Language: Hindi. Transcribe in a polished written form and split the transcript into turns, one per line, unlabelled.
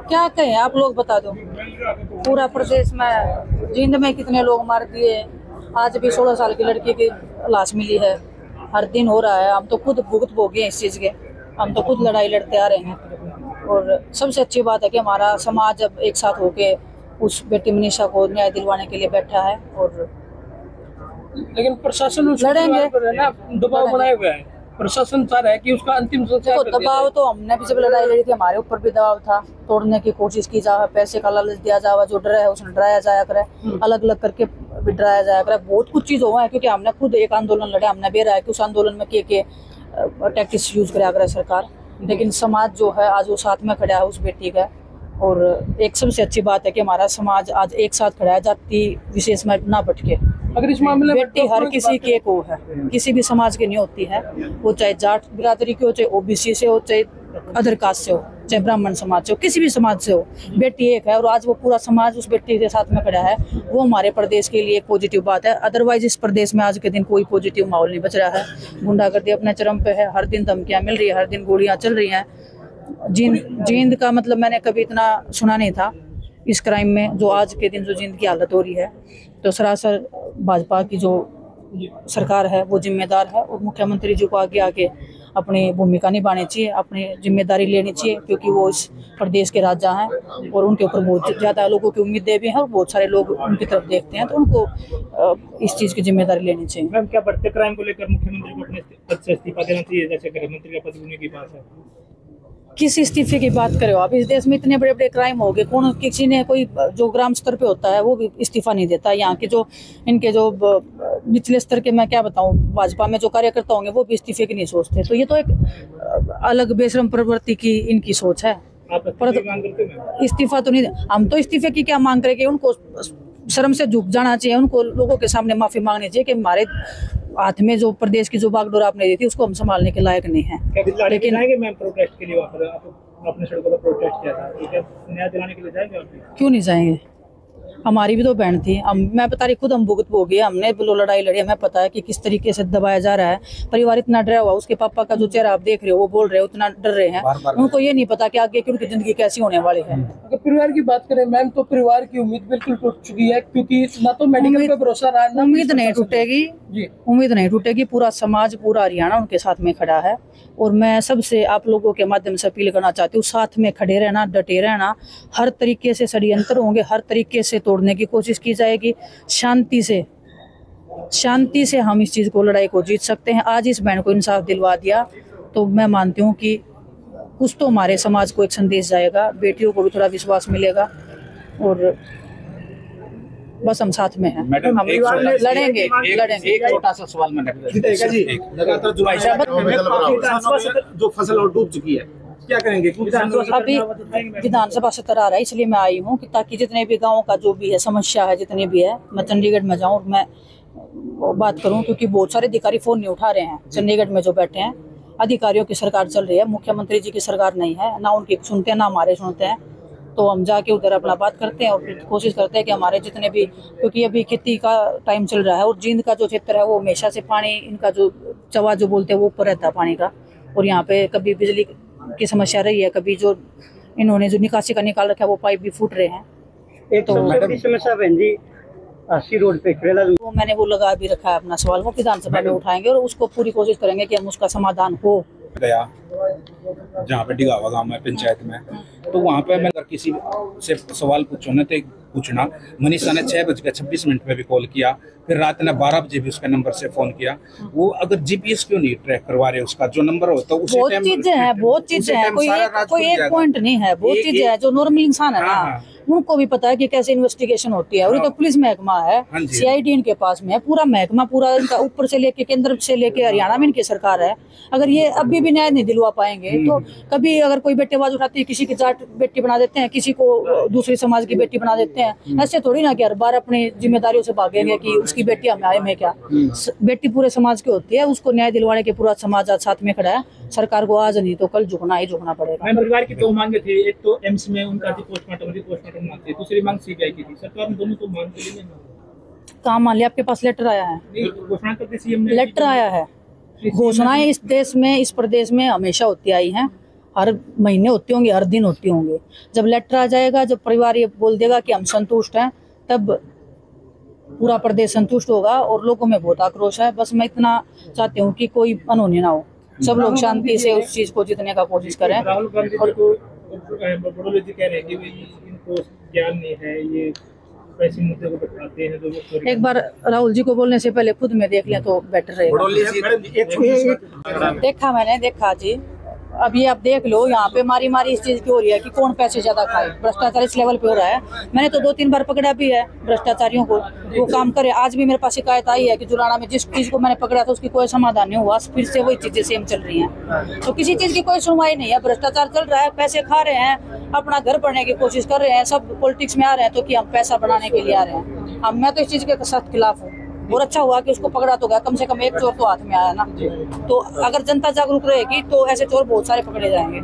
क्या कहें, आप लोग बता दो। पूरा प्रदेश में जींद में कितने लोग मार दिए। आज भी 16 साल की लड़की की लाश मिली है। हर दिन हो रहा है। हम तो खुद भुगत भोगे हैं इस चीज़ के। हम तो खुद लड़ाई लड़ते आ रहे हैं। और सबसे अच्छी बात है कि हमारा समाज अब एक साथ होके उस बेटी मनीषा को न्याय दिलवाने के लिए बैठा है। और
लेकिन प्रशासन
लड़ेंगे,
दबाव बनाए हुए है। प्रशासन चाह रहा है कि उसका अंतिम संस्कार कर दिया
दबाव
जाए।
तो हमने भी जब लड़ाई लड़ी थी हमारे ऊपर भी दबाव था। तोड़ने की कोशिश की जाए, पैसे का लालच दिया जाए, जो डरा है उसने डराया जाया करे, अलग अलग करके भी डराया जाया करे। बहुत कुछ चीज हुआ है क्योंकि हमने खुद एक आंदोलन लड़े। हमने भी रहा है कि उस आंदोलन में के टैक्टिक्स यूज करा करे सरकार। लेकिन समाज जो है आज वो साथ में खड़ा है उस बेटी का। और एक सबसे अच्छी बात है कि हमारा समाज आज एक साथ खड़ा है, जाति विशेष में ना भटके।
अगर इस मामले में
बेटी हर किसी के को है, किसी भी समाज की नहीं होती है। वो चाहे जाट बिरादरी की हो, चाहे ओबीसी से हो, चाहे अदर कास्ट से हो, चाहे ब्राह्मण समाज से हो, किसी भी समाज से हो, बेटी एक है। और आज वो पूरा समाज उस बेटी के साथ में खड़ा है। वो हमारे प्रदेश के लिए एक पॉजिटिव बात है। अदरवाइज इस प्रदेश में आज के दिन कोई पॉजिटिव माहौल नहीं बच रहा है। गुंडागर्दी अपने चरम पे है। हर दिन धमकियां मिल रही है, हर दिन गोलियां चल रही हैं। जींद का मतलब मैंने कभी इतना सुना नहीं था इस क्राइम में, जो आज के दिन जो जींद की हालत हो रही है। तो सरासर भाजपा की जो सरकार है वो जिम्मेदार है। और मुख्यमंत्री जी को आगे आके अपनी भूमिका निभानी चाहिए, अपनी जिम्मेदारी लेनी चाहिए, क्योंकि वो इस प्रदेश के राजा हैं। और उनके ऊपर बहुत ज़्यादा लोगों की उम्मीदें भी हैं और बहुत सारे लोग उनकी तरफ देखते हैं। तो उनको इस चीज़ की जिम्मेदारी लेनी चाहिए।
मैम, क्या बढ़ते क्राइम को लेकर मुख्यमंत्री को अपने पद से इस्तीफा देना चाहिए, जैसे गृह मंत्री का पद होने की बात है?
किस इस्तीफे की बात करो आप? इस देश में इतने बड़े बड़े क्राइम हो गए, कौन किसी ने कोई जो ग्राम स्तर पे होता है वो भी इस्तीफा नहीं देता। यहाँ के जो इनके जो निचले स्तर के, मैं क्या बताऊँ, भाजपा में जो कार्यकर्ता होंगे वो भी इस्तीफे की नहीं सोचते। तो ये तो एक अलग बेशरम प्रवृत्ति की इनकी सोच है। पर इस्तीफा तो नहीं, हम तो इस्तीफे की क्या मांग करेंगे? उनको शर्म से झुक जाना चाहिए। उनको लोगों के सामने माफी मांगनी चाहिए कि हमारे हाथ में जो प्रदेश की जो बागडोर आपने दी थी उसको हम संभालने के लायक नहीं है।
लेकिन मैम प्रोटेस्ट के लिए आपने सड़कों पर प्रोटेस्ट किया था, तो क्या न्याय दिलाने के लिए जाएंगे आप?
क्यों नहीं जाएंगे? हमारी भी तो बहन थी। मैं बता रही, खुद हम भुगत हो गए। हमने लड़ाई लड़ी, हमें पता है कि किस तरीके से दबाया जा रहा है। परिवार इतना डरा हुआ, उसके पापा का जो चेहरा आप देख रहे हो, वो बोल रहे हो, उतना डर रहे हैं। उनको ये नहीं पता कि आगे की उनकी जिंदगी कैसी होने वाली है।
अगर परिवार की बात करें मैम, तो परिवार की उम्मीद बिल्कुल टूट चुकी है, क्योंकि ना तो मेडिकल पे भरोसा रहा है।
उम्मीद नहीं टूटेगी
जी,
उम्मीद नहीं टूटेगी। पूरा समाज, पूरा हरियाणा उनके साथ में खड़ा है। और मैं सबसे आप लोगों के माध्यम से अपील करना चाहती हूँ, साथ में खड़े रहना, डटे रहना। हर तरीके से षड्यंत्र होंगे, हर तरीके से तोड़ने की कोशिश की जाएगी। शांति से हम इस चीज़ को, लड़ाई को जीत सकते हैं। आज इस बहन को इंसाफ दिलवा दिया तो मैं मानती हूँ कि कुछ तो हमारे समाज को एक संदेश जाएगा, बेटियों को भी थोड़ा विश्वास मिलेगा। और बस हम साथ में हैं, हम लड़ेंगे।
एक छोटा सा सवाल मैंने
लगातार जो फसल और डूब चुकी है, क्या करेंगे?
अभी विधानसभा सत्र आ रहा है, इसलिए मैं आई हूँ कि ताकि जितने भी गाँव का जो भी है समस्या है, जितनी भी है, मैं चंडीगढ़ में जाऊँ और मैं बात करूँ। क्योंकि बहुत सारे अधिकारी फोन नहीं उठा रहे हैं। चंडीगढ़ में जो बैठे हैं अधिकारियों की सरकार चल रही है, मुख्यमंत्री जी की सरकार नहीं है। ना उनकी सुनते हैं ना हमारे सुनते हैं। तो हम जाके उधर अपना बात करते हैं और फिर कोशिश करते हैं कि हमारे जितने भी, क्योंकि अभी खेती का टाइम चल रहा है और जींद का जो क्षेत्र है वो हमेशा से पानी, इनका जो चवा जो बोलते हैं वो ऊपर रहता है पानी का। और यहाँ पे कभी बिजली की समस्या रही है, कभी जो इन्होंने जो निकासी का निकाल रखा है वो पाइप भी फूट रहे हैं।
एक तो समस्या बहन जी, 80 रोड पे
वो मैंने वो लगा भी रखा है अपना सवाल, वो विधानसभा में उठाएंगे और उसको पूरी कोशिश करेंगे कि हम उसका समाधान हो।
गया जहाँ पे डिगावा गांव में पंचायत में, तो वहाँ पे मैं अगर किसी से सवाल पूछो ना तो पूछना, मनीषा ने 6:26 पे भी कॉल किया, फिर रात ने 12 बजे भी उसके नंबर से फोन किया। वो अगर जीपीएस क्यों नहीं ट्रैक करवा रहे, उसका जो नंबर होता है उसी
बहुत चीजें हैं, कोई एक पॉइंट नहीं है, बहुत चीजें हैं जो नॉर्मल इंसान है ना उनको भी पता है कि कैसे इन्वेस्टिगेशन होती है। और ये तो पुलिस महकमा है, सीआईडी इनके पास में है, पूरा महकमा, पूरा इनका ऊपर से लेके केंद्र से लेके हरियाणा में इनकी सरकार है। अगर ये अभी भी न्याय नहीं दिलवा पाएंगे तो कभी अगर कोई बेटे आवाज उठाती है, किसी की जाट बेटी बना देते हैं, किसी को दूसरी समाज की बेटी बना देते हैं। ऐसे थोड़ी ना कि हर बार अपनी जिम्मेदारियों से भागेंगे कि उसकी बेटी हमें आए में क्या। बेटी पूरे समाज की होती है, उसको न्याय दिलवाने के पूरा समाज आज साथ में खड़ा है। सरकार को आज नहीं तो कल झुकना ही झुकना पड़ेगा।
परिवार की 2 मांगे थी, एक तो एम्स में उनका पोस्टमार्टम मांग थी, दूसरी मांग सीबीआई की थी। सरकार ने दोनों को मांग के लिए
कहाँ मान लिया? आपके पास लेटर आया है?
घोषणा करके सीएम ने
लेटर आया है। घोषणाएं इस देश में, इस प्रदेश में हमेशा होती आई हैं। हर महीने होते होंगे, हर दिन होते होंगे। जब लेटर आ जाएगा, जब परिवार ये बोल देगा कि हम संतुष्ट हैं, तब पूरा प्रदेश संतुष्ट होगा और लोगों में बहुत आक्रोश है। बस मैं इतना चाहती हूँ कि कोई अनहोनी ना हो, सब लोग शांति से उस चीज को जीतने का कोशिश करें।
राहुल गांधी जी को बड़ोले जी कह रहे हैं कि इनको ज्ञान नहीं है, ये ऐसे मुद्दे को बताते हैं तो
एक बार राहुल जी को बोलने से पहले खुद में देख लें तो बेटर रहेगा। देखा मैंने, देखा जी। अब ये आप देख लो, यहाँ पे मारी मारी इस चीज की हो रही है कि कौन पैसे ज्यादा खाए। भ्रष्टाचार इस लेवल पे हो रहा है। मैंने तो 2-3 बार पकड़ा भी है भ्रष्टाचारियों को, वो काम करे। आज भी मेरे पास शिकायत आई है कि जुलाना में जिस चीज को मैंने पकड़ा था उसकी कोई समाधान नहीं हुआ, फिर से वही चीजें सेम चल रही हैं। तो किसी चीज की कोई सुनवाई नहीं है, भ्रष्टाचार चल रहा है, पैसे खा रहे हैं, अपना घर बढ़ने की कोशिश कर रहे हैं। सब पॉलिटिक्स में आ रहे हैं तो कि हम पैसा बनाने के लिए आ रहे हैं। अब मैं तो इस चीज के सख्त खिलाफ हूँ। और अच्छा हुआ कि उसको पकड़ा तो गया, कम से कम एक चोर तो हाथ में आया ना। तो अगर जनता जागरूक रहेगी तो ऐसे चोर बहुत सारे पकड़े जाएंगे।